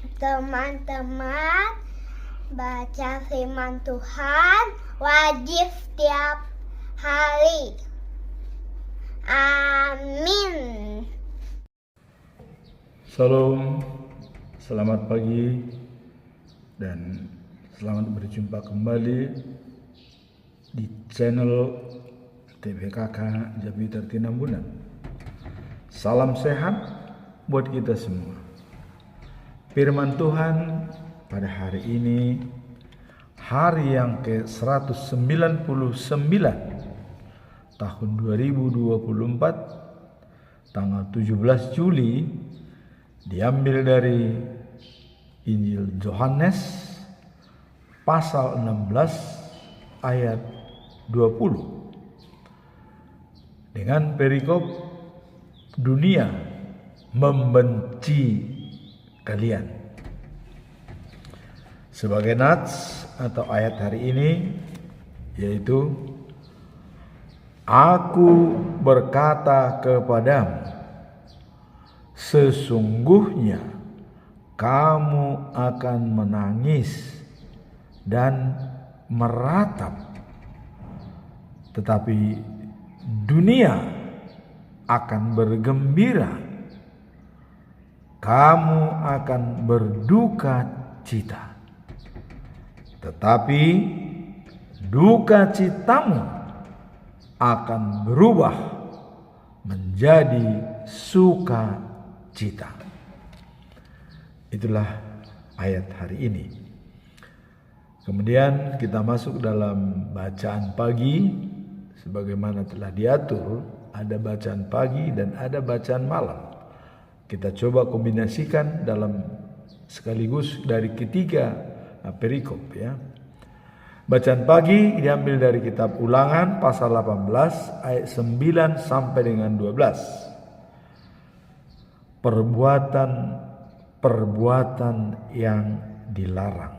Teman-teman, baca firman Tuhan wajib setiap hari. Amin. Salam, selamat pagi dan selamat berjumpa kembali di channel TPKK Jambi Tertinambunan. Salam sehat buat kita semua. Firman Tuhan pada hari ini, hari yang ke-199 tahun 2024, tanggal 17 Juli, diambil dari Injil Yohanes pasal 16 ayat 20 dengan perikop dunia membenci kalian. Sebagai nats atau ayat hari ini yaitu, Aku berkata kepadamu, sesungguhnya kamu akan menangis dan meratap, tetapi dunia akan bergembira. Kamu akan berduka cita, tetapi duka citamu akan berubah menjadi sukacita. Itulah ayat hari ini. Kemudian kita masuk dalam bacaan pagi. Sebagaimana telah diatur, ada bacaan pagi dan ada bacaan malam. Kita coba kombinasikan dalam sekaligus dari ketiga perikop ya. Bacaan pagi diambil dari kitab Ulangan pasal 18 ayat 9 sampai dengan 12. Perbuatan yang dilarang.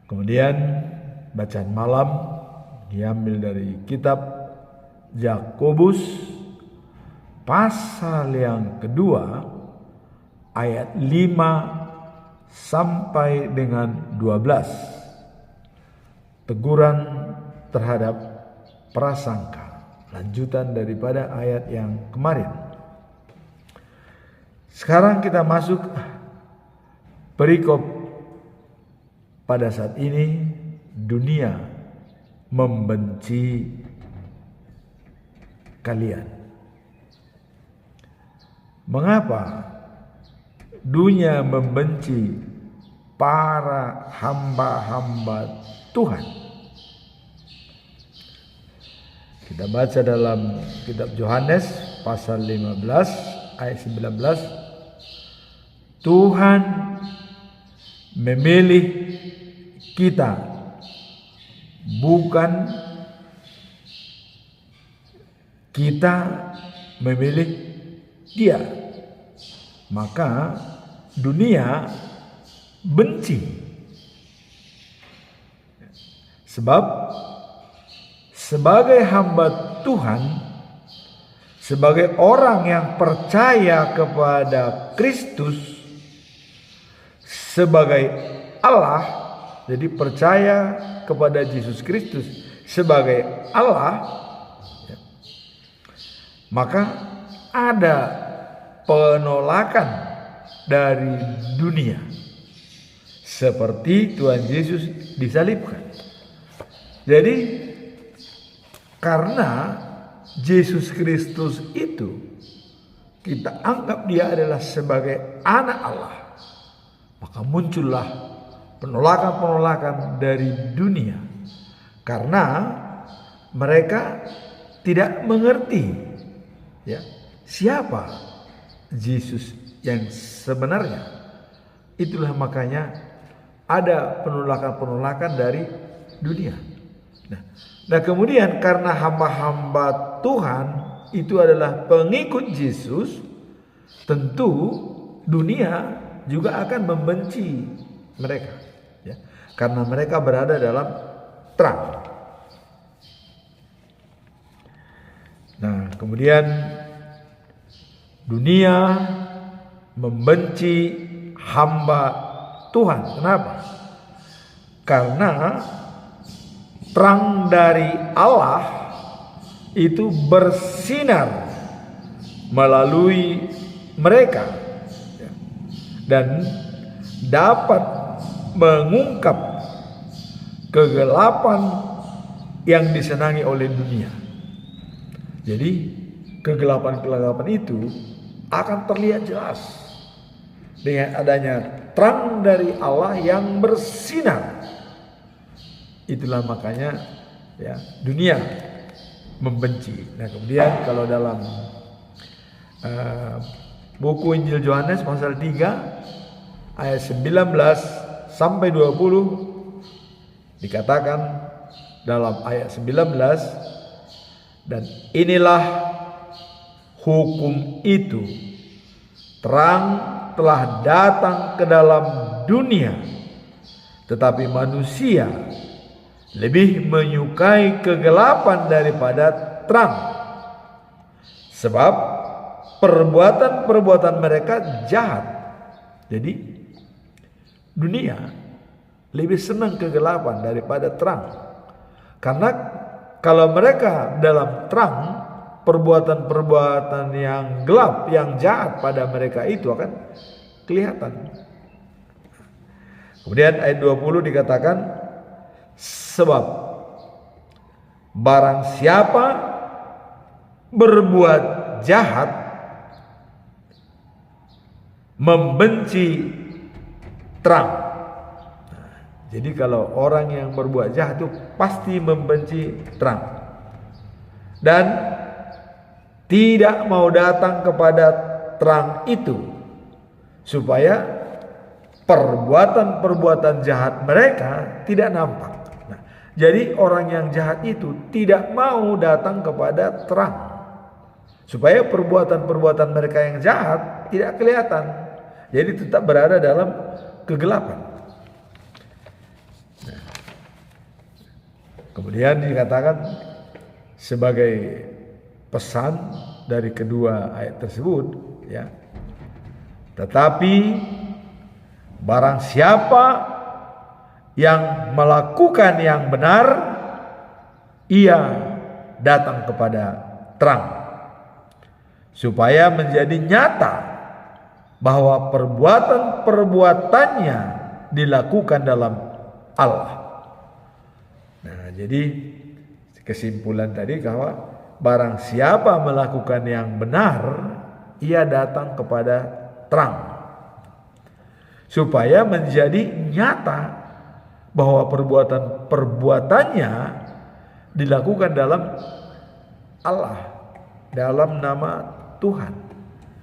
Kemudian bacaan malam diambil dari kitab Yakobus pasal yang kedua ayat 5 sampai dengan 12. Teguran terhadap prasangka, lanjutan daripada ayat yang kemarin. Sekarang kita masuk perikop pada saat ini, dunia membenci kalian. Mengapa dunia membenci para hamba-hamba Tuhan? Kita baca dalam kitab Yohanes pasal 15 ayat 19. Tuhan memilih kita, bukan kita memilih Dia. Maka dunia benci. Sebab sebagai hamba Tuhan, sebagai orang yang percaya kepada Kristus sebagai Allah, jadi percaya kepada Yesus Kristus sebagai Allah, maka ada penolakan dari dunia. Seperti Tuhan Yesus disalibkan. Jadi karena Yesus Kristus itu kita anggap Dia adalah sebagai anak Allah, maka muncullah penolakan-penolakan dari dunia. Karena mereka tidak mengerti ya, siapa Yesus yang sebenarnya. Itulah makanya ada penolakan-penolakan dari dunia. Nah kemudian karena hamba-hamba Tuhan itu adalah pengikut Yesus, tentu dunia juga akan membenci mereka, ya, karena mereka berada dalam terang. Nah, kemudian dunia membenci hamba Tuhan. Kenapa? Karena terang dari Allah itu bersinar melalui mereka dan dapat mengungkap kegelapan yang disenangi oleh dunia. Jadi kegelapan-kegelapan itu akan terlihat jelas dengan adanya terang dari Allah yang bersinar. Itulah makanya ya dunia membenci. Nah, kemudian kalau dalam buku Injil Yohanes pasal 3 ayat 19 sampai 20 dikatakan dalam ayat 19, dan inilah hukum itu, terang telah datang ke dalam dunia, tetapi manusia lebih menyukai kegelapan daripada terang, sebab perbuatan-perbuatan mereka jahat. Jadi dunia lebih senang kegelapan daripada terang, karena kalau mereka dalam terang, perbuatan-perbuatan yang gelap, yang jahat pada mereka itu akan kelihatan. Kemudian ayat 20 dikatakan, sebab barang siapa berbuat jahat membenci terang. Jadi kalau orang yang berbuat jahat itu pasti membenci terang dan tidak mau datang kepada terang itu, supaya perbuatan-perbuatan jahat mereka tidak nampak. Nah, jadi orang yang jahat itu tidak mau datang kepada terang, supaya perbuatan-perbuatan mereka yang jahat tidak kelihatan. Jadi tetap berada dalam kegelapan. Nah, kemudian dikatakan sebagai pesan dari kedua ayat tersebut, ya. Tetapi barang siapa yang melakukan yang benar, ia datang kepada terang, supaya menjadi nyata bahwa perbuatan-perbuatannya dilakukan dalam Allah. Nah, jadi kesimpulan tadi bahwa barang siapa melakukan yang benar, ia datang kepada terang, supaya menjadi nyata bahwa perbuatan-perbuatannya dilakukan dalam Allah, dalam nama Tuhan.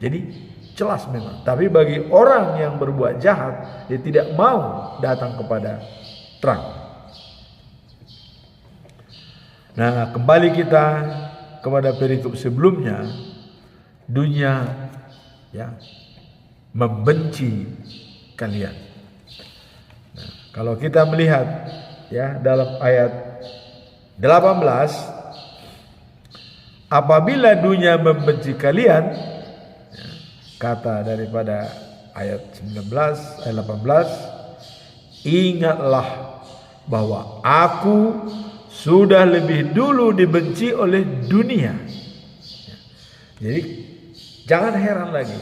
Jadi jelas memang. Tapi bagi orang yang berbuat jahat, dia tidak mau datang kepada terang. Nah, kembali kita kepada perikop sebelumnya, dunia ya membenci kalian. Nah, kalau kita melihat ya dalam ayat 18, apabila dunia membenci kalian, ya, kata daripada ayat 19, ayat 18, ingatlah bahwa aku sudah lebih dulu dibenci oleh dunia. Jadi jangan heran lagi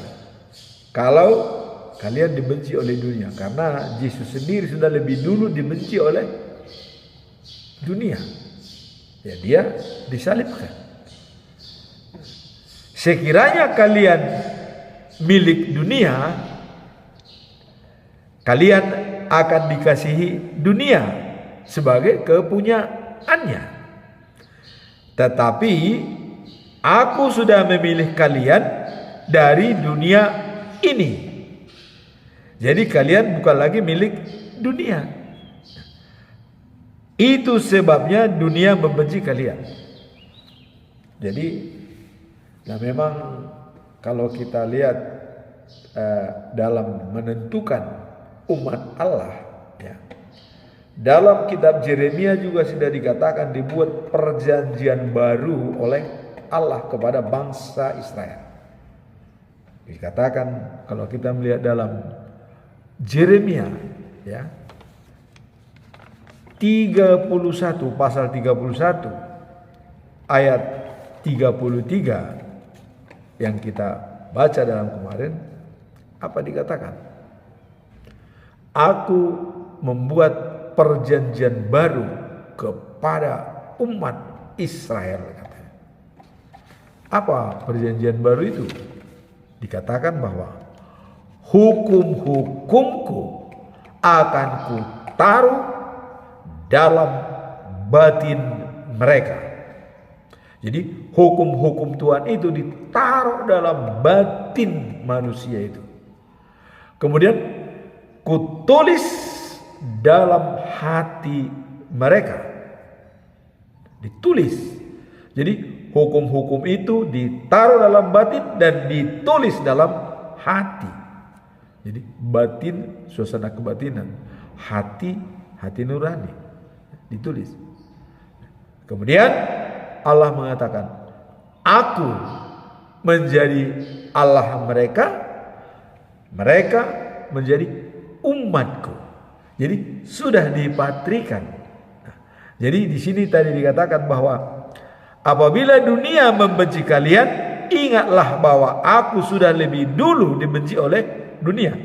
kalau kalian dibenci oleh dunia, karena Yesus sendiri sudah lebih dulu dibenci oleh dunia. Ya, dia disalibkan. Sekiranya kalian milik dunia, kalian akan dikasihi dunia sebagai kepunyaannya. Tetapi aku sudah memilih kalian dari dunia ini. Jadi kalian bukan lagi milik dunia. Itu sebabnya dunia membenci kalian. Jadi, nah memang kalau kita lihat dalam menentukan umat Allah, ya, dalam kitab Yeremia juga sudah dikatakan dibuat perjanjian baru oleh Allah kepada bangsa Israel. Dikatakan kalau kita melihat dalam Yeremia ya 31 pasal 31 ayat 33 yang kita baca dalam kemarin, apa dikatakan? Aku membuat perjanjian baru kepada umat Israel, katanya. Apa perjanjian baru itu? Dikatakan bahwa hukum-hukumku akan kutaruh dalam batin mereka. Jadi hukum-hukum Tuhan itu ditaruh dalam batin manusia itu. Kemudian kutulis dalam hati mereka. Ditulis. Jadi hukum-hukum itu ditaruh dalam batin dan ditulis dalam hati. Jadi batin, suasana kebatinan, hati nurani ditulis. Kemudian Allah mengatakan, aku menjadi Allah mereka, mereka menjadi umatku. Jadi sudah dipatrikan. Jadi di sini tadi dikatakan bahwa apabila dunia membenci kalian, ingatlah bahwa aku sudah lebih dulu dibenci oleh dunia.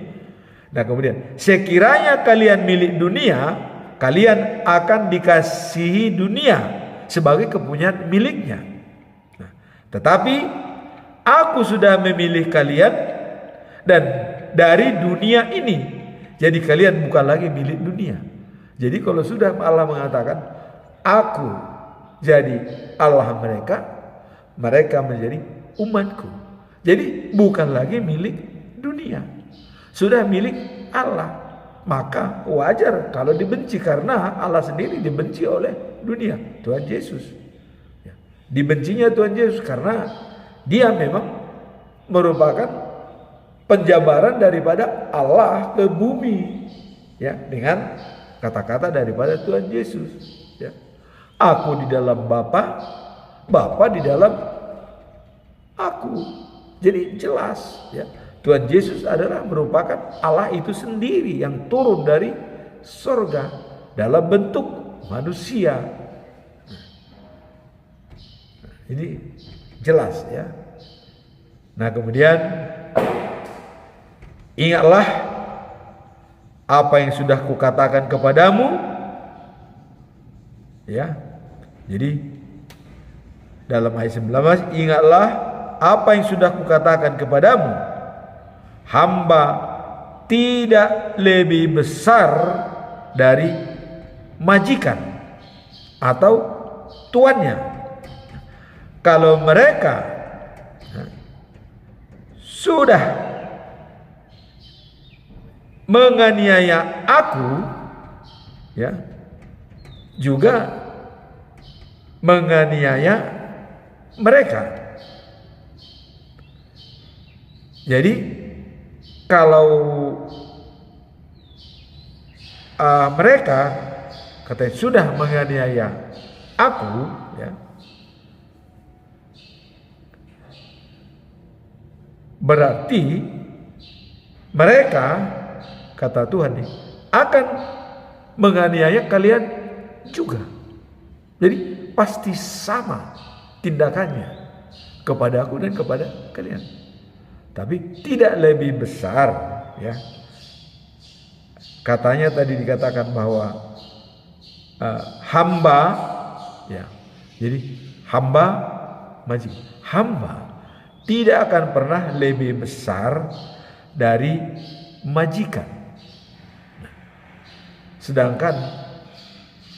Nah kemudian, sekiranya kalian milik dunia, kalian akan dikasihi dunia sebagai kepunyaan miliknya. Nah, tetapi aku sudah memilih kalian dan dari dunia ini, jadi kalian bukan lagi milik dunia. Jadi kalau sudah Allah mengatakan, aku jadi Allah mereka, mereka menjadi umatku. Jadi bukan lagi milik dunia, sudah milik Allah. Maka wajar kalau dibenci, karena Allah sendiri dibenci oleh dunia, Tuhan Yesus. Dibencinya Tuhan Yesus karena dia memang merupakan penjabaran daripada Allah ke bumi, ya, dengan kata-kata daripada Tuhan Yesus. Ya. Aku di dalam Bapa, Bapa di dalam aku. Jadi jelas, ya. Tuhan Yesus adalah merupakan Allah itu sendiri yang turun dari surga dalam bentuk manusia. Ini jelas, ya. Nah kemudian ingatlah apa yang sudah kukatakan kepadamu, ya. Jadi dalam ayat 19, ingatlah apa yang sudah kukatakan kepadamu. Hamba tidak lebih besar dari majikan atau tuannya. Kalau mereka sudah menganiaya aku, ya, juga menganiaya mereka. Jadi kalau mereka katanya sudah menganiaya aku, ya, berarti mereka, kata Tuhan nih, akan menganiaya kalian juga. Jadi pasti sama tindakannya kepada aku dan kepada kalian. Tapi tidak lebih besar, ya. Katanya tadi dikatakan bahwa hamba, ya. Jadi hamba majikan. Hamba tidak akan pernah lebih besar dari majikan. Sedangkan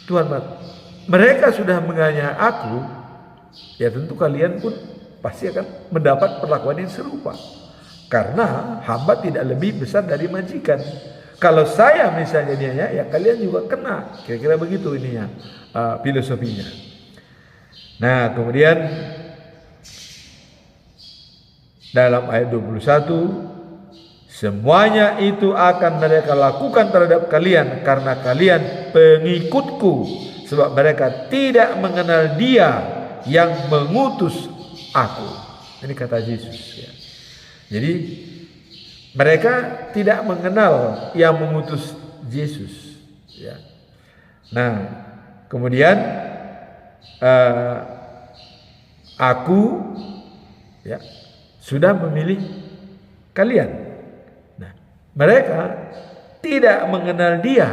Tuhan, mereka sudah menganiaya aku, ya tentu kalian pun pasti akan mendapat perlakuan yang serupa. Karena hamba tidak lebih besar dari majikan. Kalau saya misalnya dia, ya kalian juga kena. Kira-kira begitu ininya, filosofinya. Nah kemudian dalam ayat 21, semuanya itu akan mereka lakukan terhadap kalian karena kalian pengikutku, sebab mereka tidak mengenal Dia yang mengutus aku. Ini kata Yesus, ya. Jadi mereka tidak mengenal yang mengutus Yesus. Ya. Nah, kemudian aku ya sudah memilih kalian. Nah, mereka tidak mengenal Dia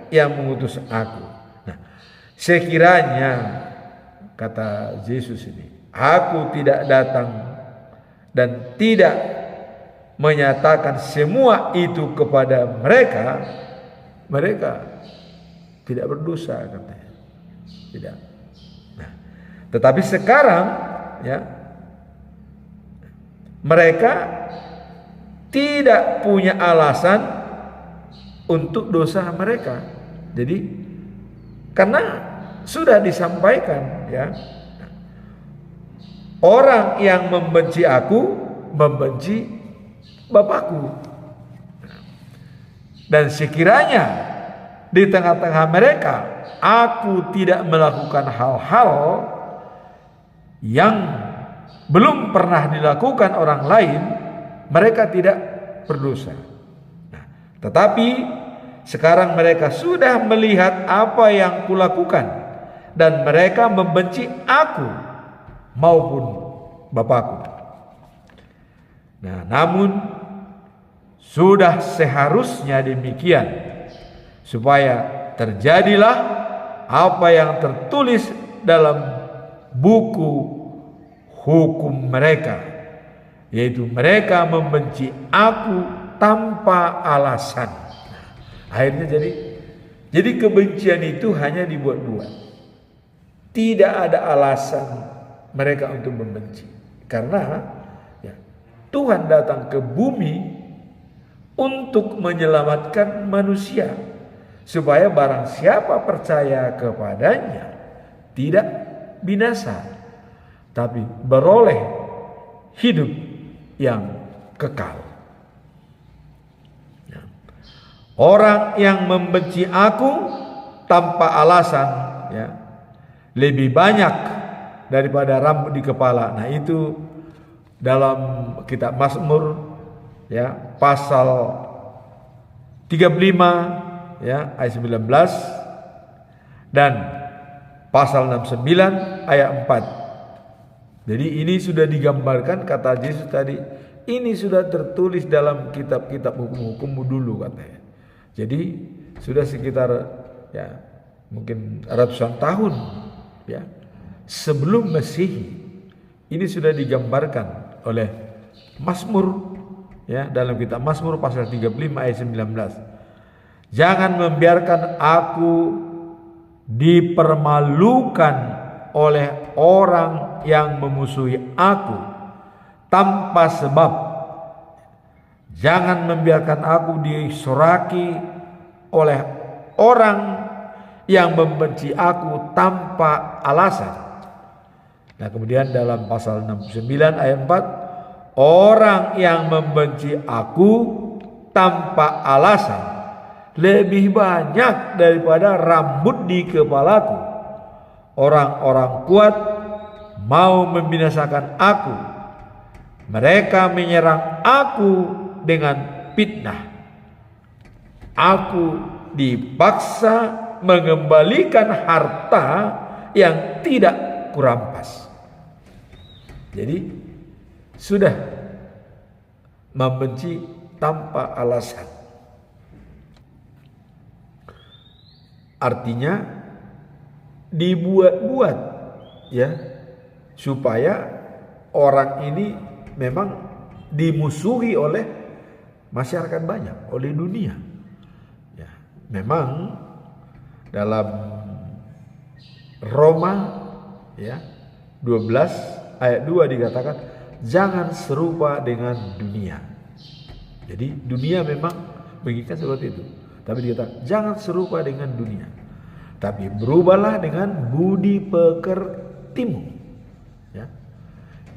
yang mengutus aku. Nah, sekiranya kata Yesus ini, aku tidak datang dan tidak menyatakan semua itu kepada mereka, mereka tidak berdosa katanya. Tidak. Nah, tetapi sekarang ya mereka tidak punya alasan untuk dosa mereka. Jadi karena sudah disampaikan ya, orang yang membenci aku membenci Bapakku. Dan sekiranya di tengah-tengah mereka aku tidak melakukan hal-hal yang belum pernah dilakukan orang lain, mereka tidak berdosa. Nah, tetapi sekarang mereka sudah melihat apa yang kulakukan dan mereka membenci aku maupun Bapakku. Nah, namun sudah seharusnya demikian supaya terjadilah apa yang tertulis dalam buku hukum mereka, yaitu mereka membenci aku tanpa alasan. Nah, akhirnya jadi kebencian itu hanya dibuat-buat. Tidak ada alasan mereka untuk membenci, karena ya, Tuhan datang ke bumi untuk menyelamatkan manusia, supaya barang siapa percaya kepadanya tidak binasa, tapi beroleh hidup yang kekal. Ya. Orang yang membenci aku tanpa alasan ya, lebih banyak daripada rambut di kepala. Nah, itu dalam kitab Mazmur ya, pasal 35 ya, ayat 19 dan pasal 69 ayat 4. Jadi ini sudah digambarkan, kata Yesus tadi, ini sudah tertulis dalam kitab-kitab hukum-hukummu dulu katanya. Jadi sudah sekitar ya mungkin ratusan tahun ya sebelum Masehi, ini sudah digambarkan oleh Mazmur ya, dalam kitab Mazmur pasal 35 ayat 19. Jangan membiarkan aku dipermalukan oleh orang yang memusuhi aku tanpa sebab. Jangan membiarkan aku disoraki oleh orang yang membenci aku tanpa alasan. Nah, kemudian dalam pasal 69 ayat 4, orang yang membenci aku tanpa alasan lebih banyak daripada rambut di kepalaku. Orang-orang kuat mau membinasakan aku. Mereka menyerang aku dengan fitnah. Aku dipaksa mengembalikan harta yang tidak kurampas. Jadi sudah membenci tanpa alasan. Artinya dibuat-buat ya, supaya orang ini memang dimusuhi oleh masyarakat banyak, oleh dunia. Ya, memang dalam Roma ya 12 ayat 2 dikatakan jangan serupa dengan dunia. Jadi dunia memang menginginkan seperti itu, tapi dikatakan jangan serupa dengan dunia, tapi berubahlah dengan budi pekertimu ya,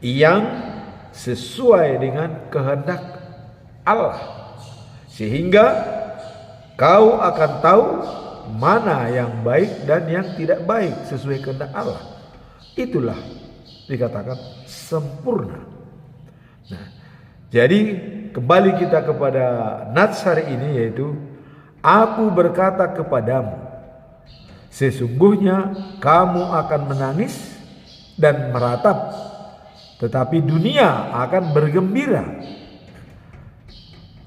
yang sesuai dengan kehendak Allah, sehingga kau akan tahu mana yang baik dan yang tidak baik sesuai kehendak Allah. Itulah dikatakan sempurna. Nah, jadi kembali kita kepada nats hari ini, yaitu aku berkata kepadamu, sesungguhnya kamu akan menangis dan meratap, tetapi dunia akan bergembira.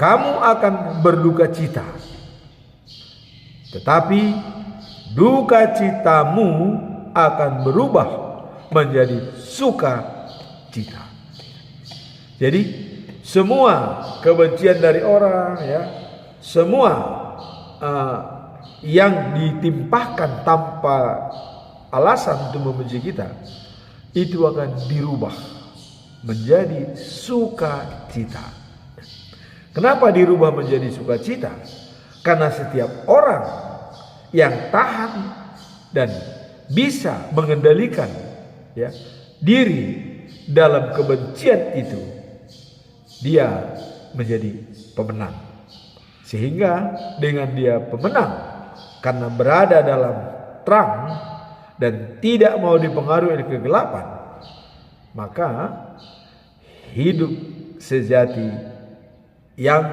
Kamu akan berduka cita, tetapi duka citamu akan berubah menjadi sukacita. Jadi semua kebencian dari orang, ya, semua yang ditimpahkan tanpa alasan untuk membenci kita, itu akan dirubah menjadi sukacita. Kenapa dirubah menjadi sukacita? Karena setiap orang yang tahan dan bisa mengendalikan, ya, diri dalam kebencian itu, dia menjadi pemenang. Sehingga dengan dia pemenang karena berada dalam terang dan tidak mau dipengaruhi oleh kegelapan, maka hidup sejati yang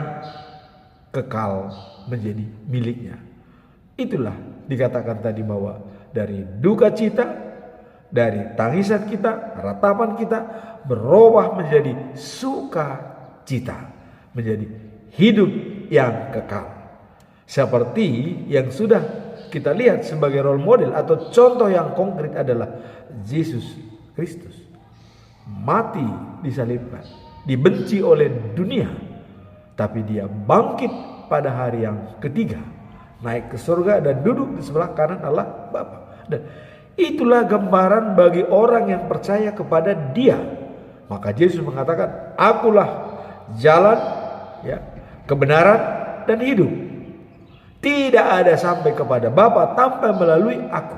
kekal menjadi miliknya. Itulah dikatakan tadi bahwa dari duka cita, dari tangisan kita, ratapan kita berubah menjadi sukacita, menjadi hidup yang kekal. Seperti yang sudah kita lihat sebagai role model atau contoh yang konkret adalah Yesus Kristus. Mati disalibkan, dibenci oleh dunia, tapi dia bangkit pada hari yang ketiga, naik ke surga dan duduk di sebelah kanan Allah Bapa. Dan itulah gambaran bagi orang yang percaya kepada Dia. Maka Yesus mengatakan, akulah jalan, ya, kebenaran dan hidup. Tidak ada sampai kepada Bapa tanpa melalui aku.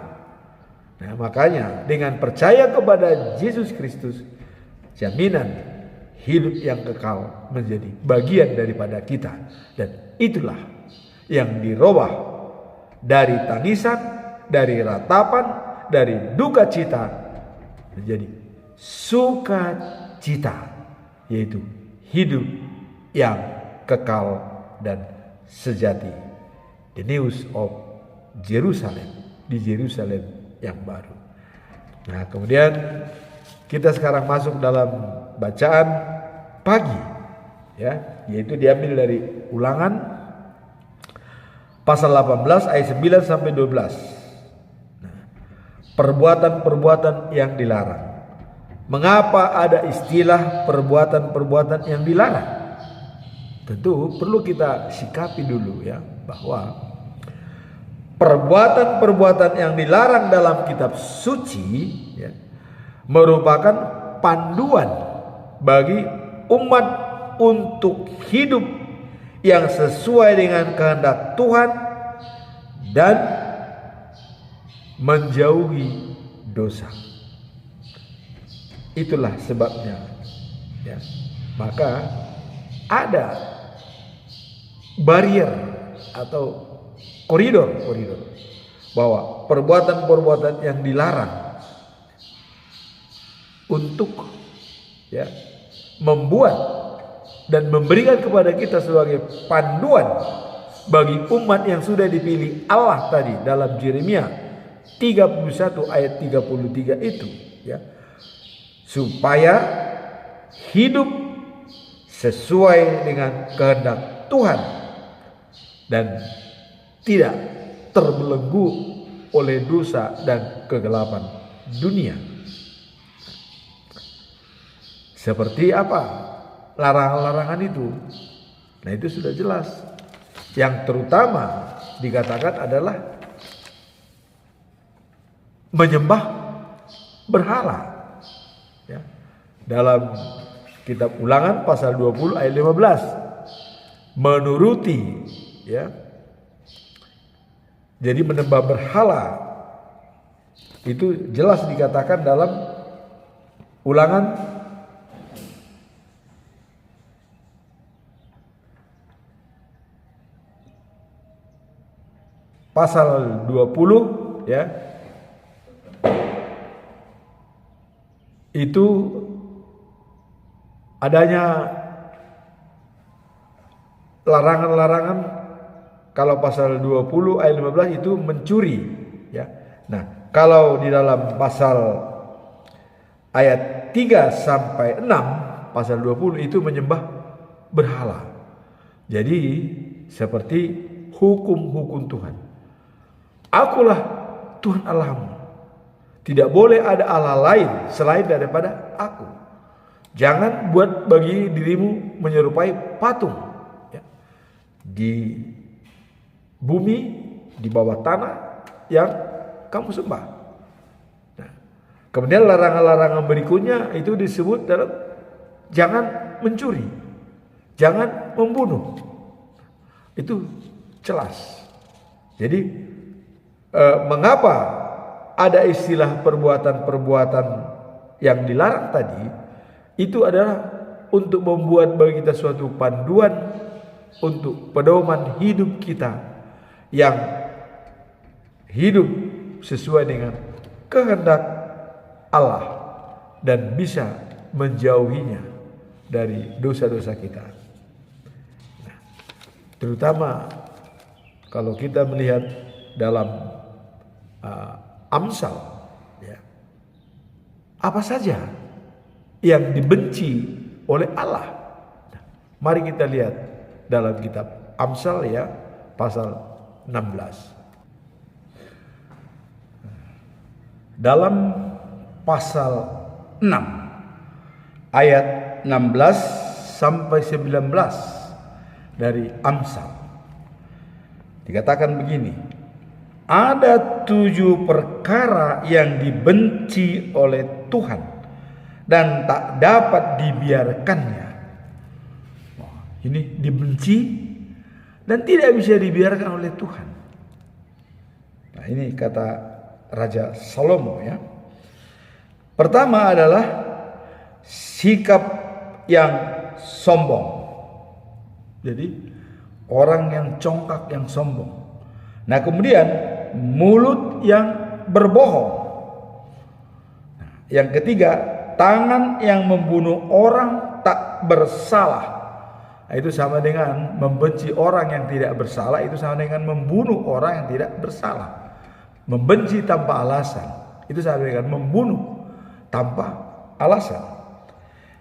Nah, makanya dengan percaya kepada Yesus Kristus, jaminan hidup yang kekal menjadi bagian daripada kita. Dan itulah yang dirubah dari tangisan, dari ratapan, dari duka cita menjadi sukacita, yaitu hidup yang kekal dan sejati. The news of Jerusalem, di Yerusalem yang baru. Nah, kemudian kita sekarang masuk dalam bacaan pagi, ya, yaitu diambil dari Ulangan pasal 18 ayat 9 sampai 12. Nah, perbuatan-perbuatan yang dilarang. Mengapa ada istilah perbuatan-perbuatan yang dilarang? Tentu perlu kita sikapi dulu, ya, bahwa perbuatan-perbuatan yang dilarang dalam kitab suci, ya, merupakan panduan bagi umat untuk hidup yang sesuai dengan kehendak Tuhan dan menjauhi dosa. Itulah sebabnya, ya, maka ada barrier atau koridor bahwa perbuatan-perbuatan yang dilarang untuk, ya, membuat dan memberikan kepada kita sebagai panduan bagi umat yang sudah dipilih Allah tadi dalam Yeremia 31 ayat 33 itu, ya, supaya hidup sesuai dengan kehendak Tuhan dan tidak terbelenggu oleh dosa dan kegelapan dunia. Seperti apa larangan-larangan itu? Nah, itu sudah jelas. Yang terutama dikatakan adalah menyembah berhala, ya. Dalam kitab Ulangan pasal 20 ayat 15, menuruti, ya, jadi menyembah berhala itu jelas dikatakan dalam Ulangan pasal 20, ya, itu adanya larangan-larangan. Kalau pasal 20 ayat 15 itu mencuri, ya. Nah, kalau di dalam pasal ayat 3 sampai 6 pasal 20 itu menyembah berhala. Jadi seperti hukum-hukum Tuhan. Akulah Tuhan Allahmu. Tidak boleh ada Allah lain selain daripada aku. Jangan buat bagi dirimu menyerupai patung, ya, di bumi, di bawah tanah yang kamu sembah. Nah, kemudian larangan-larangan berikutnya itu disebut dalam jangan mencuri, jangan membunuh. Itu jelas. Jadi mengapa ada istilah perbuatan-perbuatan yang dilarang tadi? Itu adalah untuk membuat bagi kita suatu panduan untuk pedoman hidup kita yang hidup sesuai dengan kehendak Allah dan bisa menjauhinya dari dosa-dosa kita. Nah, terutama kalau kita melihat dalam Amsal, ya, apa saja yang dibenci oleh Allah. Nah, mari kita lihat dalam kitab Amsal, ya, pasal 16. Dalam pasal 6 ayat 16 sampai 19 dari Amsal dikatakan begini: ada 7 perkara yang dibenci oleh Tuhan dan tak dapat dibiarkannya. Ini dibenci dan tidak bisa dibiarkan oleh Tuhan. Nah, ini kata Raja Salomo, ya. Pertama adalah sikap yang sombong. Jadi orang yang congkak, yang sombong. Nah, kemudian mulut yang berbohong. Nah, yang ketiga, tangan yang membunuh orang tak bersalah. Nah, itu sama dengan membenci orang yang tidak bersalah, itu sama dengan membunuh orang yang tidak bersalah. Membenci tanpa alasan, itu sama dengan membunuh tanpa alasan.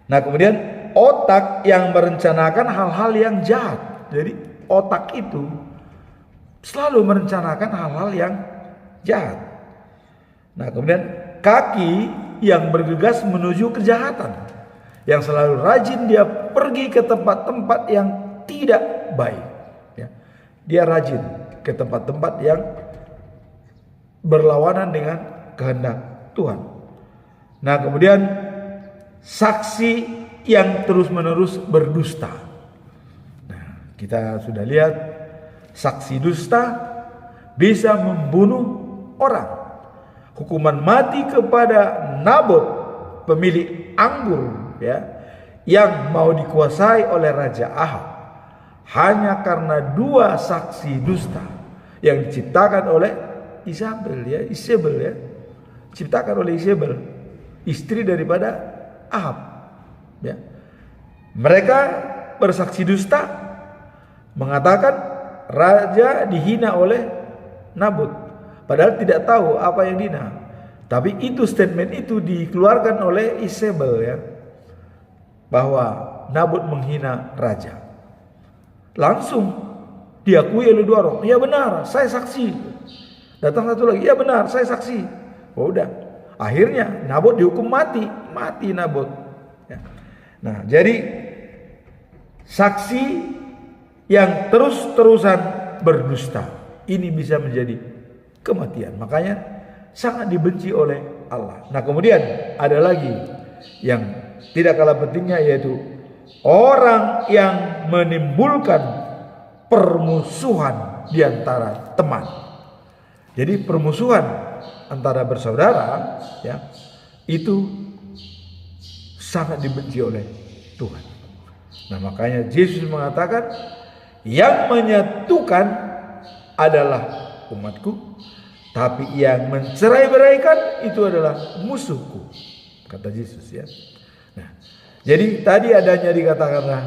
Nah, kemudian otak yang merencanakan hal-hal yang jahat. Jadi otak itu selalu merencanakan hal-hal yang jahat. Nah, kemudian kaki yang bergegas menuju kejahatan, yang selalu rajin dia pergi ke tempat-tempat yang tidak baik, ya. Dia rajin ke tempat-tempat yang berlawanan dengan kehendak Tuhan. Nah, kemudian saksi yang terus-menerus berdusta. Nah, kita sudah lihat saksi dusta bisa membunuh orang. Hukuman mati kepada Nabot, pemilik anggur, ya, yang mau dikuasai oleh Raja Ahab hanya karena 2 saksi dusta yang diciptakan oleh Isabel, ya, diciptakan oleh Isabel, istri daripada Ahab, ya. Mereka bersaksi dusta mengatakan raja dihina oleh Nabot, padahal tidak tahu apa yang dihina. Tapi itu statement itu dikeluarkan oleh Isabel, ya, bahwa Nabot menghina raja. Langsung diakui oleh 2 orang. Ya benar, saya saksi. Datang satu lagi, ya benar, saya saksi. Oh, udah. Akhirnya Nabot dihukum mati Nabot. Ya. Nah, jadi saksi yang terus-terusan berdusta ini bisa menjadi kematian. Makanya sangat dibenci oleh Allah. Nah, kemudian ada lagi yang tidak kalah pentingnya, yaitu orang yang menimbulkan permusuhan di antara teman. Jadi permusuhan antara bersaudara, ya, itu sangat dibenci oleh Tuhan. Nah, makanya Yesus mengatakan yang menyatukan adalah umatku, tapi yang mencerai-beraikan itu adalah musuhku, kata Yesus, ya. Nah, jadi tadi adanya dikatakanlah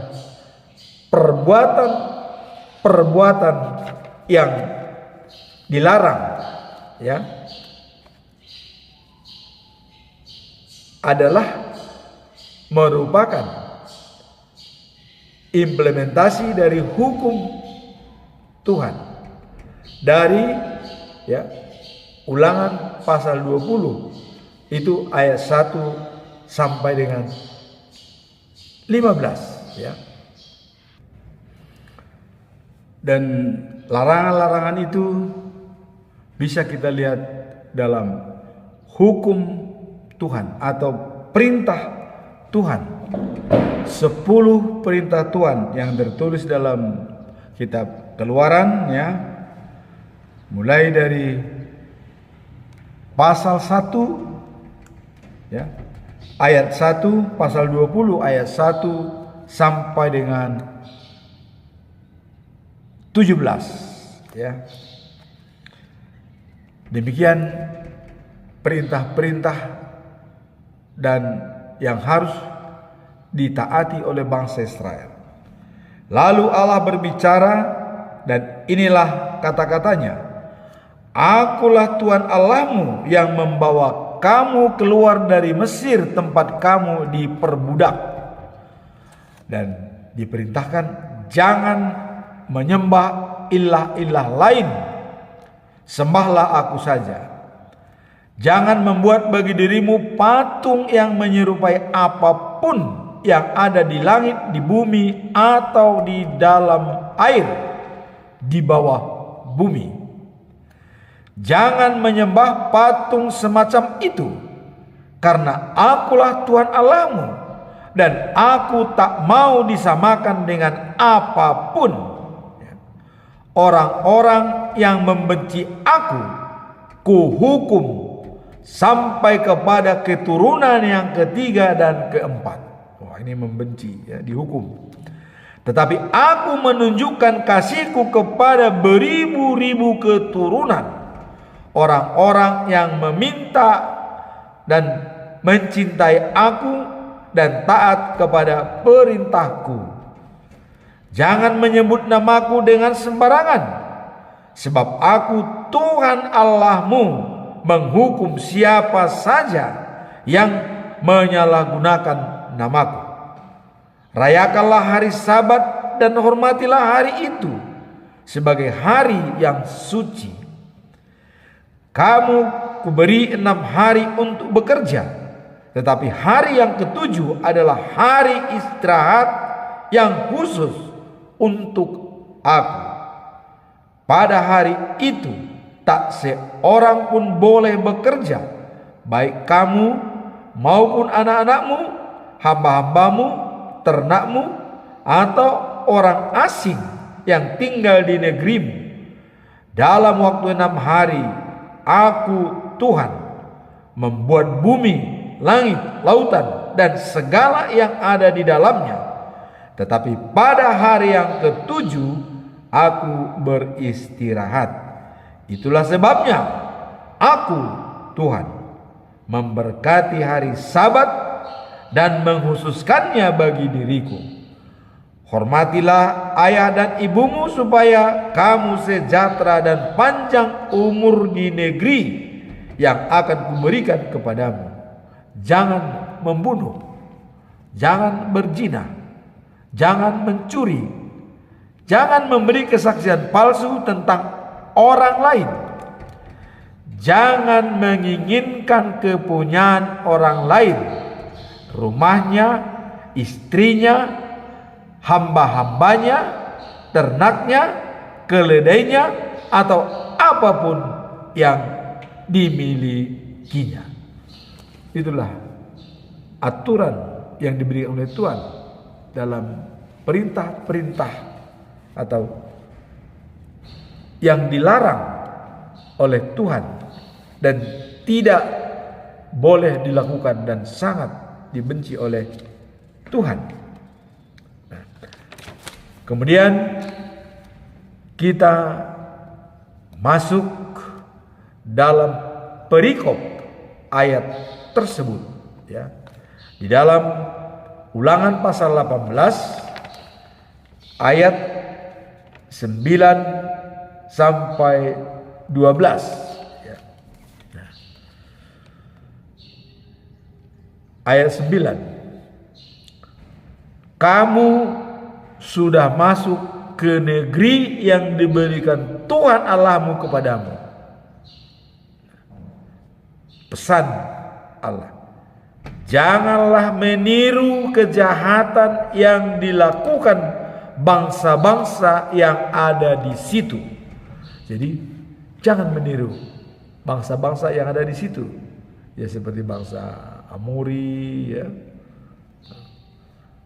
perbuatan perbuatan yang dilarang, ya, adalah merupakan implementasi dari hukum Tuhan. Dari, ya, Ulangan pasal 20 itu ayat 1 sampai dengan 15, ya. Dan larangan-larangan itu bisa kita lihat dalam hukum Tuhan atau perintah Tuhan. 10 perintah Tuhan yang tertulis dalam kitab Keluaran, ya. Mulai dari pasal 1, ya, ayat 1, pasal 20 ayat 1 sampai dengan 17, ya. Demikian perintah-perintah dan yang harus ditaati oleh bangsa Israel. Lalu Allah berbicara, dan inilah kata-katanya: Akulah Tuhan Allahmu yang membawa kamu keluar dari Mesir, tempat kamu diperbudak. Dan diperintahkan jangan menyembah ilah-ilah lain, sembahlah aku saja. Jangan membuat bagi dirimu patung yang menyerupai apapun yang ada di langit, di bumi, atau di dalam air, di bawah bumi. Jangan menyembah patung semacam itu, karena akulah Tuhan Allahmu, dan aku tak mau disamakan dengan apapun. Orang-orang yang membenci aku, kuhukum sampai kepada keturunan yang ketiga dan keempat. Wah, ini membenci, ya, dihukum. Tetapi aku menunjukkan kasihku kepada beribu-ribu keturunan orang-orang yang meminta dan mencintai aku dan taat kepada perintahku. Jangan menyebut namaku dengan sembarangan, sebab aku Tuhan Allahmu menghukum siapa saja yang menyalahgunakan namaku. Rayakanlah hari Sabat dan hormatilah hari itu sebagai hari yang suci. Kamu kuberi 6 hari untuk bekerja, tetapi hari yang ketujuh adalah hari istirahat yang khusus untuk aku. Pada hari itu tak seorang pun boleh bekerja, baik kamu maupun anak-anakmu, hamba-hambamu, ternakmu, atau orang asing yang tinggal di negerimu. Dalam waktu 6 hari aku Tuhan membuat bumi, langit, lautan, dan segala yang ada di dalamnya. Tetapi pada hari yang ketujuh aku beristirahat. Itulah sebabnya aku Tuhan memberkati hari Sabat dan menghususkannya bagi diriku. Hormatilah ayah dan ibumu supaya kamu sejahtera dan panjang umur di negeri yang akan kuberikan kepadamu. Jangan membunuh, jangan berzina, jangan mencuri, jangan memberi kesaksian palsu tentang orang lain, jangan menginginkan kepunyaan orang lain, rumahnya, istrinya, hamba-hambanya, ternaknya, keledainya, atau apapun yang dimilikinya. Itulah aturan yang diberikan oleh Tuhan dalam perintah-perintah atau yang dilarang oleh Tuhan dan tidak boleh dilakukan dan sangat dibenci oleh Tuhan. Kemudian kita masuk dalam perikop ayat tersebut, ya. Di dalam Ulangan pasal 18 ayat 9 sampai 12. Ya. Nah. Ayat 9. Kamu sudah masuk ke negeri yang diberikan Tuhan Allahmu kepadamu. Pesan Allah. Janganlah meniru kejahatan yang dilakukan bangsa-bangsa yang ada di situ. Jadi jangan meniru bangsa-bangsa yang ada di situ. Ya seperti bangsa Amori ya,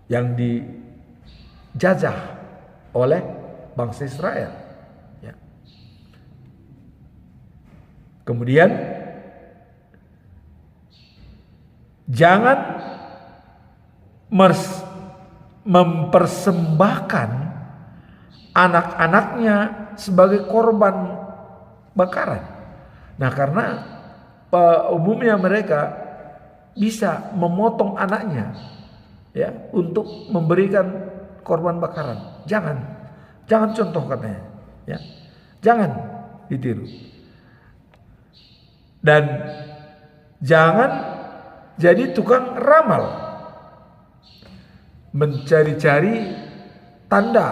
yang dijajah oleh bangsa Israel. Ya. Kemudian jangan mempersembahkan anak-anaknya sebagai korban bakaran. Nah, karena umumnya mereka bisa memotong anaknya ya untuk memberikan korban bakaran. Jangan contoh katanya, ya. Jangan ditiru. Dan jangan jadi tukang ramal, mencari-cari tanda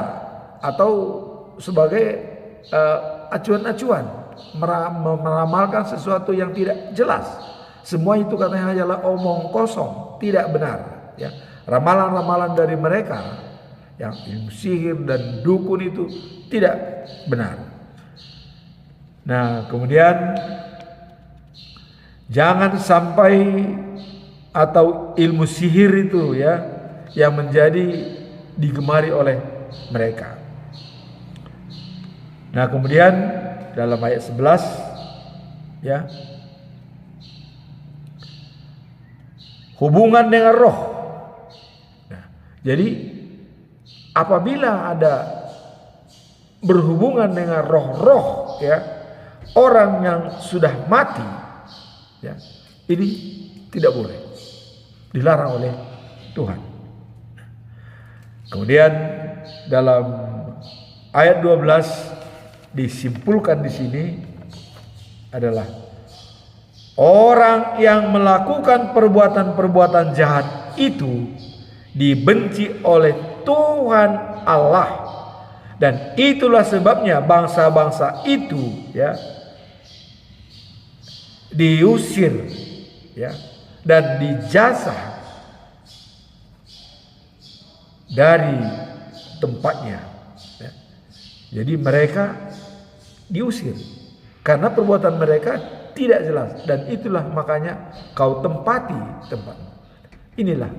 atau sebagai acuan-acuan, meramalkan sesuatu yang tidak jelas. Semua itu katanya hanyalah omong kosong, tidak benar. Ya, ramalan-ramalan dari mereka yang ilmu sihir dan dukun itu tidak benar. Nah, kemudian jangan sampai atau ilmu sihir itu ya yang menjadi digemari oleh mereka. Nah, kemudian dalam ayat 11 ya, hubungan dengan roh. Nah, jadi apabila ada berhubungan dengan roh-roh ya, orang yang sudah mati ya, ini tidak boleh, dilarang oleh Tuhan. Kemudian dalam ayat 12 disimpulkan di sini adalah orang yang melakukan perbuatan-perbuatan jahat itu dibenci oleh Tuhan Allah, dan itulah sebabnya bangsa-bangsa itu ya diusir ya dan dijazah dari tempatnya ya. Jadi mereka diusir karena perbuatan mereka tidak jelas, dan itulah makanya kau tempati tempat. Inilah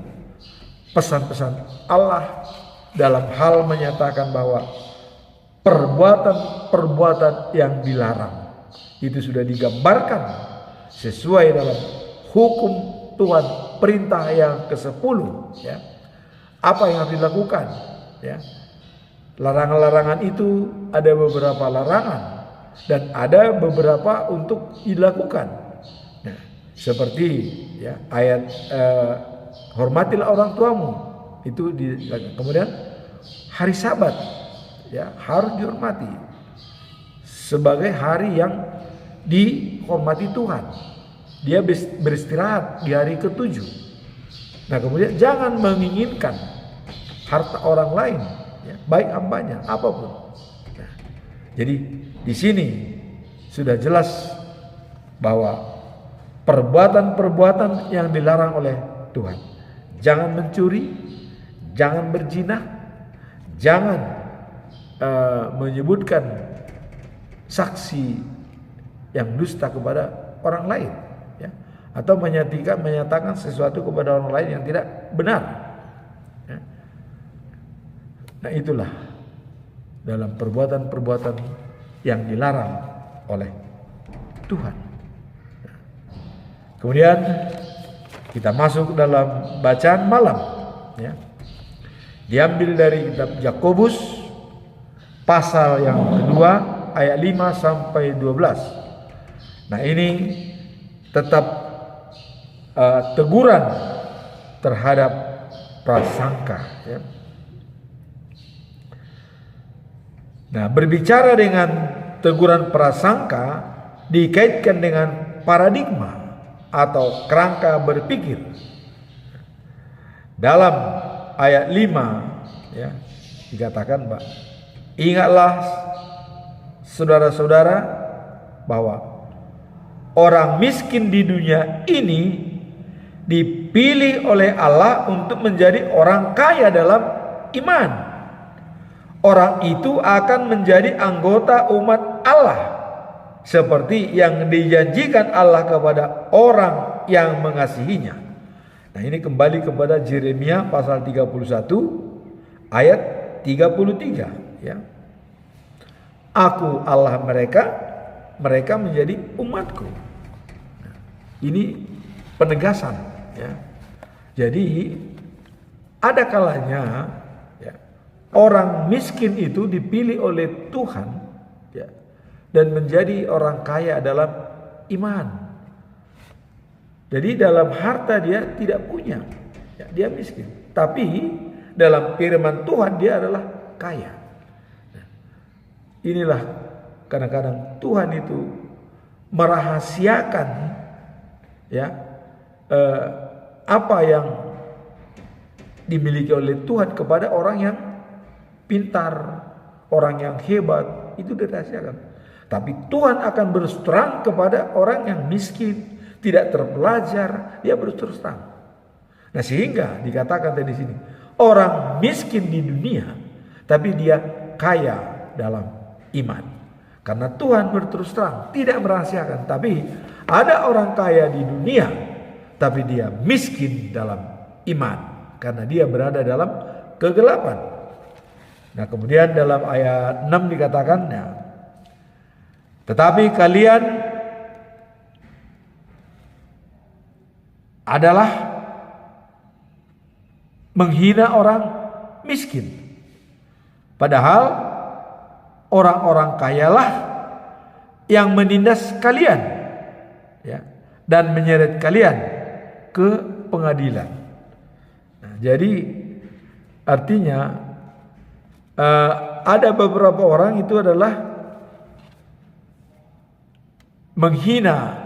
pesan-pesan Allah dalam hal menyatakan bahwa perbuatan-perbuatan yang dilarang itu sudah digambarkan sesuai dalam hukum Tuhan, perintah yang ke-10 ya. Apa yang harus dilakukan ya. Larangan-larangan itu ada beberapa larangan dan ada beberapa untuk dilakukan. Nah, seperti ya ayat hormatilah orang tuamu itu kemudian hari Sabat ya harus dihormati sebagai hari yang dihormati Tuhan. Dia beristirahat di hari ke-7. Nah, kemudian jangan menginginkan harta orang lain ya, baik hambanya apapun. Nah, jadi di sini sudah jelas bahwa perbuatan-perbuatan yang dilarang oleh Tuhan. Jangan mencuri, jangan berzina, jangan menyebutkan saksi yang dusta kepada orang lain ya, atau menyatakan sesuatu kepada orang lain yang tidak benar ya. Nah, itulah dalam perbuatan-perbuatan yang dilarang oleh Tuhan. Kemudian kita masuk dalam bacaan malam ya. Diambil dari kitab Yakobus pasal yang kedua ayat 5 sampai 12. Nah, ini tetap teguran terhadap prasangka ya. Nah, berbicara dengan teguran prasangka dikaitkan dengan paradigma atau kerangka berpikir. Dalam ayat 5 ya, dikatakan, Pak, ingatlah saudara-saudara bahwa orang miskin di dunia ini dipilih oleh Allah untuk menjadi orang kaya dalam iman. Orang itu akan menjadi anggota umat Allah seperti yang dijanjikan Allah kepada orang yang mengasihinya. Nah, ini kembali kepada Yeremia pasal 31 ayat 33 ya. Aku Allah mereka, mereka menjadi umatku. Nah, ini penegasan ya. Jadi ada kalanya ya, orang miskin itu dipilih oleh Tuhan ya, dan menjadi orang kaya dalam iman. Jadi dalam harta dia tidak punya ya, dia miskin. Tapi dalam firman Tuhan dia adalah kaya. Nah, inilah kadang-kadang Tuhan itu merahasiakan ya apa yang dimiliki oleh Tuhan kepada orang yang pintar, orang yang hebat, itu dirahasiakan. Tapi Tuhan akan berterus terang kepada orang yang miskin, tidak terpelajar, dia berterus terang. Nah, sehingga dikatakan tadi sini, orang miskin di dunia, tapi dia kaya dalam iman. Karena Tuhan berterus terang, tidak merahasiakan. Tapi ada orang kaya di dunia, tapi dia miskin dalam iman. Karena dia berada dalam kegelapan. Nah, kemudian dalam ayat 6 dikatakan, ya, tetapi kalian adalah menghina orang miskin. Padahal orang-orang kayalah yang menindas kalian ya, dan menyeret kalian ke pengadilan. Nah, jadi artinya ada beberapa orang itu adalah menghina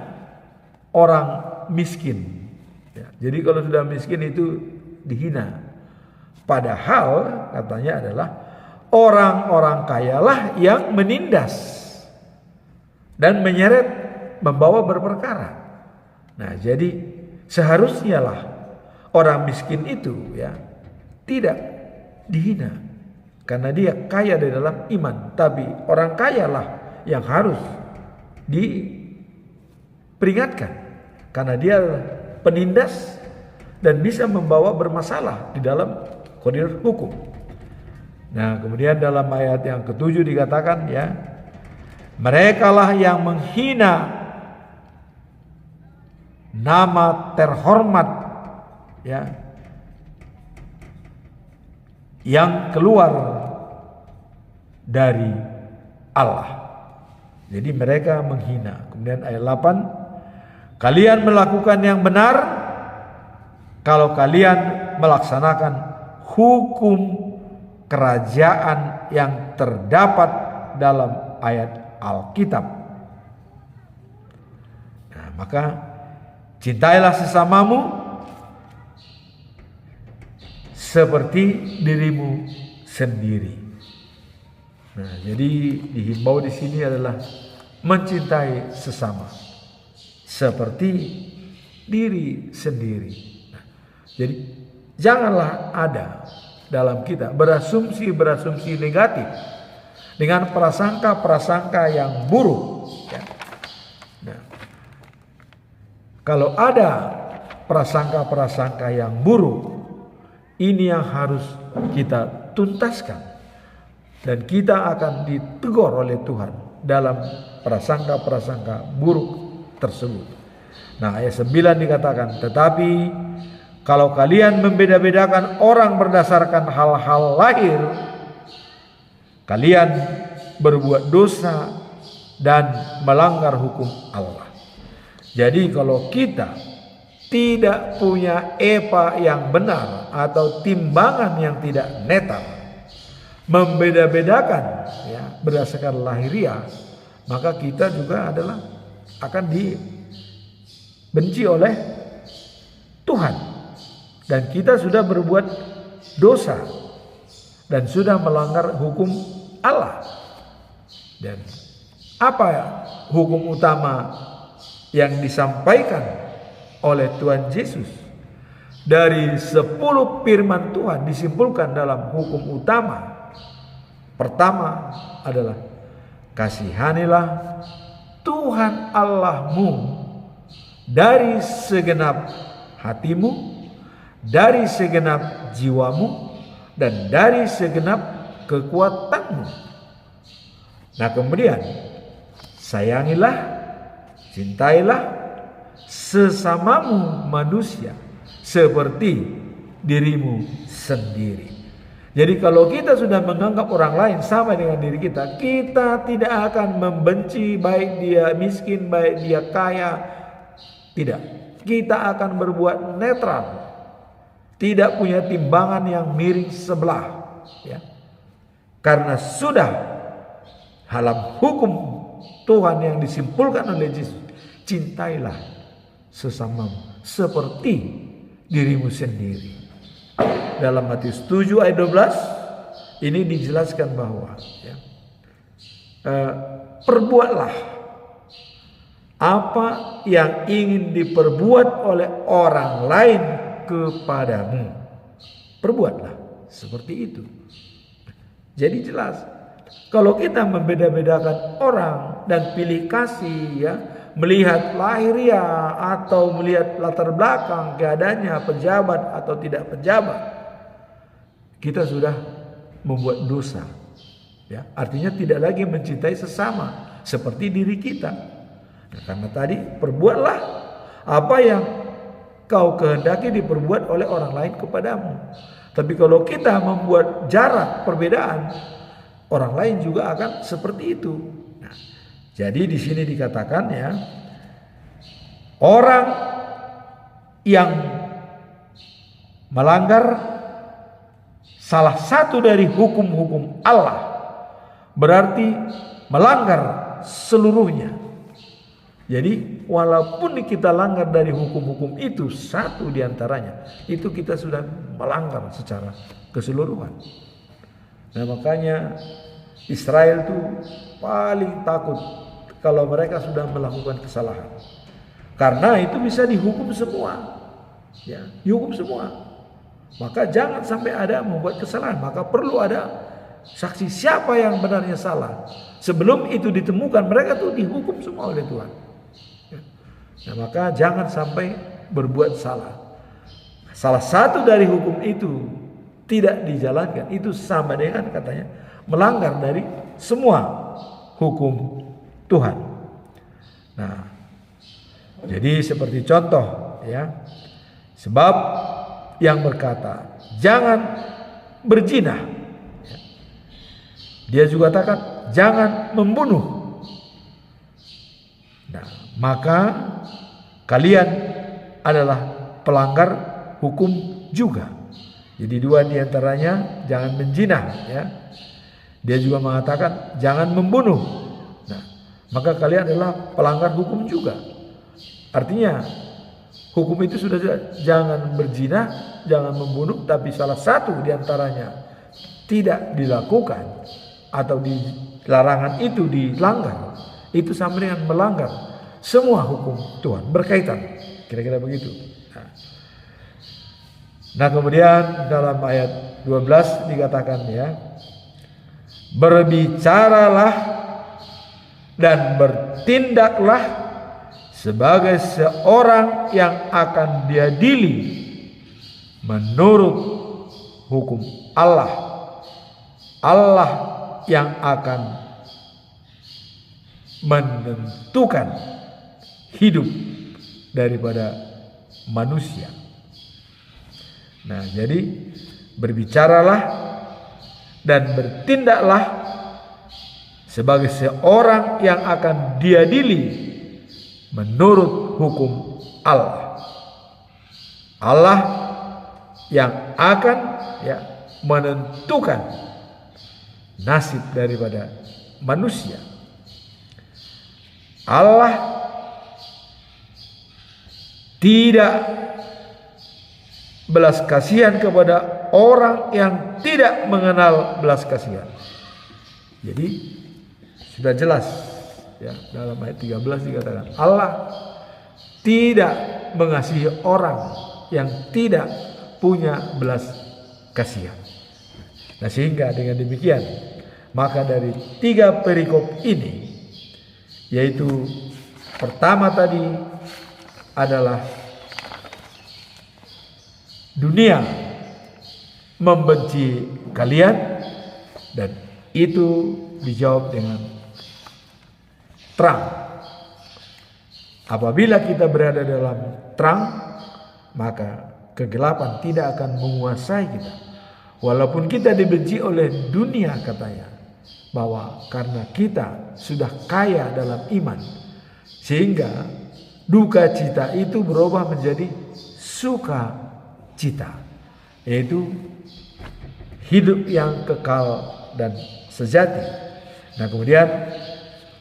orang miskin. Ya, jadi kalau sudah miskin itu dihina. Padahal katanya adalah orang-orang kayalah yang menindas dan menyeret, membawa berperkara. Nah, jadi seharusnya lah orang miskin itu ya tidak dihina karena dia kaya di dalam iman. Tapi orang kaya lah yang harus diperingatkan karena dia penindas dan bisa membawa bermasalah di dalam koridor hukum. Nah, kemudian dalam ayat yang ke-7 dikatakan ya, merekalah yang menghina nama terhormat ya yang keluar dari Allah. Jadi mereka menghina. Kemudian ayat 8, kalian melakukan yang benar kalau kalian melaksanakan hukum kerajaan yang terdapat dalam ayat Alkitab. Nah, maka cintailah sesamamu seperti dirimu sendiri. Nah, jadi dihimbau di sini adalah mencintai sesama seperti diri sendiri. Nah, jadi janganlah ada dalam kita berasumsi negatif dengan prasangka yang buruk. Ya. Nah, kalau ada prasangka yang buruk, ini yang harus kita tuntaskan dan kita akan ditegur oleh Tuhan dalam prasangka buruk tersebut. Nah, ayat 9 dikatakan, tetapi kalau kalian membeda-bedakan orang berdasarkan hal-hal lahir, kalian berbuat dosa dan melanggar hukum Allah. Jadi kalau kita tidak punya epa yang benar atau timbangan yang tidak netral, membeda-bedakan ya berdasarkan lahiriah, maka kita juga adalah akan dibenci oleh Tuhan, dan kita sudah berbuat dosa dan sudah melanggar hukum Allah. Dan apa ya hukum utama yang disampaikan oleh Tuhan Yesus? Dari 10 firman Tuhan disimpulkan dalam hukum utama. Pertama adalah kasihanilah Tuhan Allahmu dari segenap hatimu, dari segenap jiwamu, dan dari segenap kekuatanmu. Nah kemudian sayangilah, cintailah sesamamu manusia seperti dirimu sendiri. Jadi kalau kita sudah menganggap orang lain sama dengan diri kita, kita tidak akan membenci baik dia miskin, baik dia kaya. Tidak. Kita akan berbuat netral. Tidak punya timbangan yang miring sebelah. Ya. Karena sudah dalam hukum Tuhan yang disimpulkan oleh Yesus, cintailah sesamamu seperti dirimu sendiri. Dalam Matius 7 ayat 12 ini dijelaskan bahwa ya, perbuatlah apa yang ingin diperbuat oleh orang lain kepadamu. Perbuatlah seperti itu. Jadi jelas, kalau kita membeda-bedakan orang dan pilih kasih ya, melihat lahiriah atau melihat latar belakang keadaannya pejabat atau tidak pejabat, kita sudah membuat dosa. Ya, artinya tidak lagi mencintai sesama seperti diri kita. Nah, karena tadi perbuatlah apa yang kau kehendaki diperbuat oleh orang lain kepadamu. Tapi kalau kita membuat jarak perbedaan, orang lain juga akan seperti itu. Nah, jadi di sini dikatakan ya, orang yang melanggar salah satu dari hukum-hukum Allah berarti melanggar seluruhnya. Jadi walaupun kita langgar dari hukum-hukum itu satu diantaranya, itu kita sudah melanggar secara keseluruhan. Nah makanya Israel tuh paling takut kalau mereka sudah melakukan kesalahan, karena itu bisa dihukum semua, ya, dihukum semua. Maka jangan sampai ada membuat kesalahan. Maka perlu ada saksi siapa yang benarnya salah. Sebelum itu ditemukan, mereka tuh dihukum semua oleh Tuhan. Nah maka jangan sampai berbuat salah. Salah satu dari hukum itu tidak dijalankan, itu sama dengan katanya melanggar dari semua hukum Tuhan. Nah, jadi seperti contoh ya, sebab yang berkata jangan berzina, dia juga katakan jangan membunuh. Nah, maka kalian adalah pelanggar hukum juga. Jadi dua diantaranya jangan menzinah ya. Dia juga mengatakan jangan membunuh. Nah, maka kalian adalah pelanggar hukum juga. Artinya hukum itu sudah jangan berzina, jangan membunuh, tapi salah satu diantaranya tidak dilakukan atau di larangan itu dilanggar, itu sama dengan melanggar semua hukum Tuhan berkaitan. Kira-kira begitu. Nah kemudian dalam ayat 12 dikatakan ya, berbicaralah dan bertindaklah sebagai seorang yang akan diadili menurut hukum Allah. Allah yang akan menentukan hidup daripada manusia. Nah, jadi berbicaralah dan bertindaklah sebagai seorang yang akan diadili menurut hukum Allah. Allah yang akan ya menentukan nasib daripada manusia. Allah tidak belas kasihan kepada orang yang tidak mengenal belas kasihan. Jadi sudah jelas ya, dalam ayat 13 dikatakan Allah tidak mengasihi orang yang tidak punya belas kasihan. Nah, sehingga dengan demikian maka dari 3 perikop ini, yaitu pertama tadi adalah dunia membenci kalian, dan itu dijawab dengan terang. Apabila kita berada dalam terang, maka kegelapan tidak akan menguasai kita. Walaupun kita dibenci oleh dunia, katanya, bahwa karena kita sudah kaya dalam iman, sehingga duka cita itu berubah menjadi sukacita, yaitu hidup yang kekal dan sejati. Nah, kemudian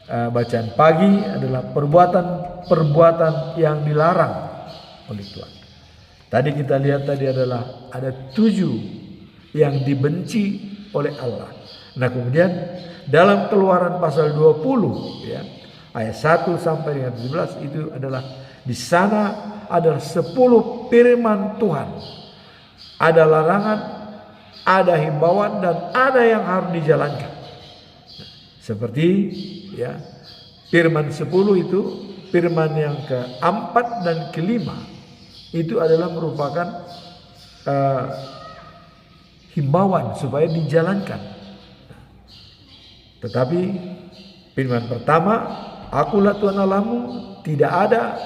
bacaan pagi adalah perbuatan-perbuatan yang dilarang oleh Tuhan. Tadi kita lihat adalah ada 7 yang dibenci oleh Allah. Nah, kemudian dalam Keluaran pasal 20 ya, ayat 1 sampai dengan 17 itu adalah di sana adalah 10 firman Tuhan. Ada larangan, ada himbauan, dan ada yang harus dijalankan. Seperti ya, firman 10 itu, firman yang keempat dan kelima itu adalah merupakan himbauan supaya dijalankan. Tetapi firman pertama, akulah Tuhan Allahmu, tidak ada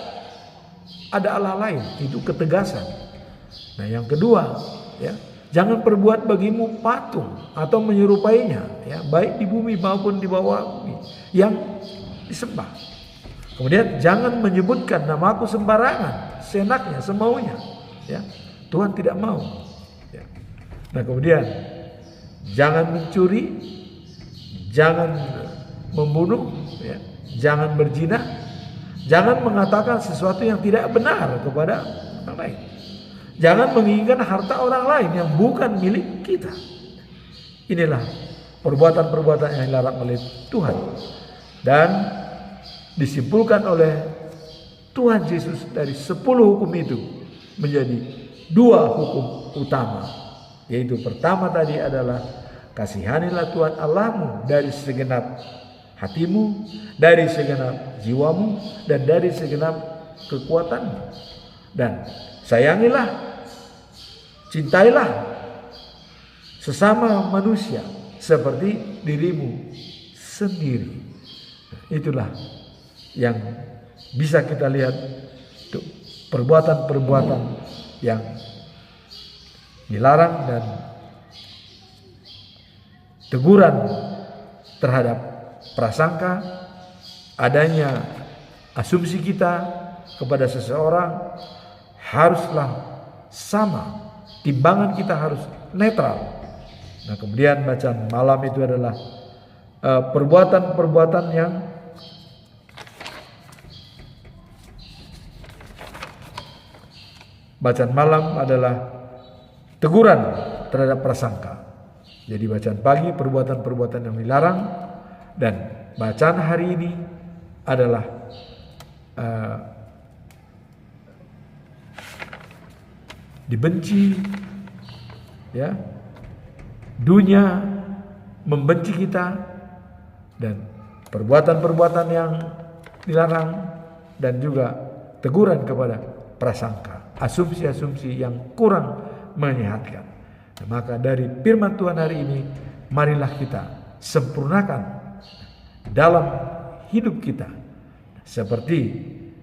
Allah lain, itu ketegasan. Nah, yang kedua ya, jangan perbuat bagimu patung atau menyerupainya ya, baik di bumi maupun di bawah bumi yang disembah. Kemudian jangan menyebutkan namaku sembarangan, seenaknya, semaunya ya. Tuhan tidak mau ya. Nah, kemudian jangan mencuri, jangan membunuh ya, jangan berzina, jangan mengatakan sesuatu yang tidak benar kepada orang lain. Jangan menginginkan harta orang lain yang bukan milik kita. Inilah perbuatan-perbuatan yang dilarang oleh Tuhan, dan disimpulkan oleh Tuhan Yesus dari 10 hukum itu menjadi 2 hukum utama, yaitu pertama tadi adalah kasihanilah Tuhan Allahmu dari segenap hatimu, dari segenap jiwamu, dan dari segenap kekuatanmu, dan sayangilah, cintailah sesama manusia seperti dirimu sendiri. Itulah yang bisa kita lihat, perbuatan-perbuatan yang dilarang dan teguran terhadap prasangka, adanya asumsi kita kepada seseorang haruslah sama, timbangan kita harus netral. Nah, kemudian bacaan malam itu adalah perbuatan-perbuatan yang bacaan malam adalah teguran terhadap prasangka. Jadi bacaan pagi perbuatan-perbuatan yang dilarang, dan bacaan hari ini adalah dibenci ya, dunia membenci kita, dan perbuatan-perbuatan yang dilarang, dan juga teguran kepada prasangka, asumsi-asumsi yang kurang menyehatkan. Nah, maka dari firman Tuhan hari ini, marilah kita sempurnakan dalam hidup kita, seperti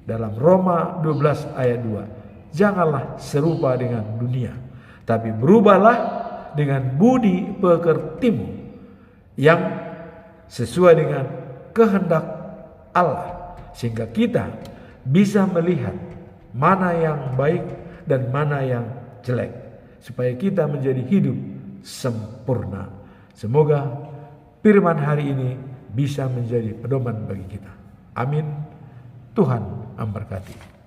dalam Roma 12 ayat 2, janganlah serupa dengan dunia, tapi berubahlah dengan budi pekertimu yang sesuai dengan kehendak Allah, sehingga kita bisa melihat mana yang baik dan mana yang jelek, supaya kita menjadi hidup sempurna. Semoga firman hari ini bisa menjadi pedoman bagi kita. Amin. Tuhan memberkati.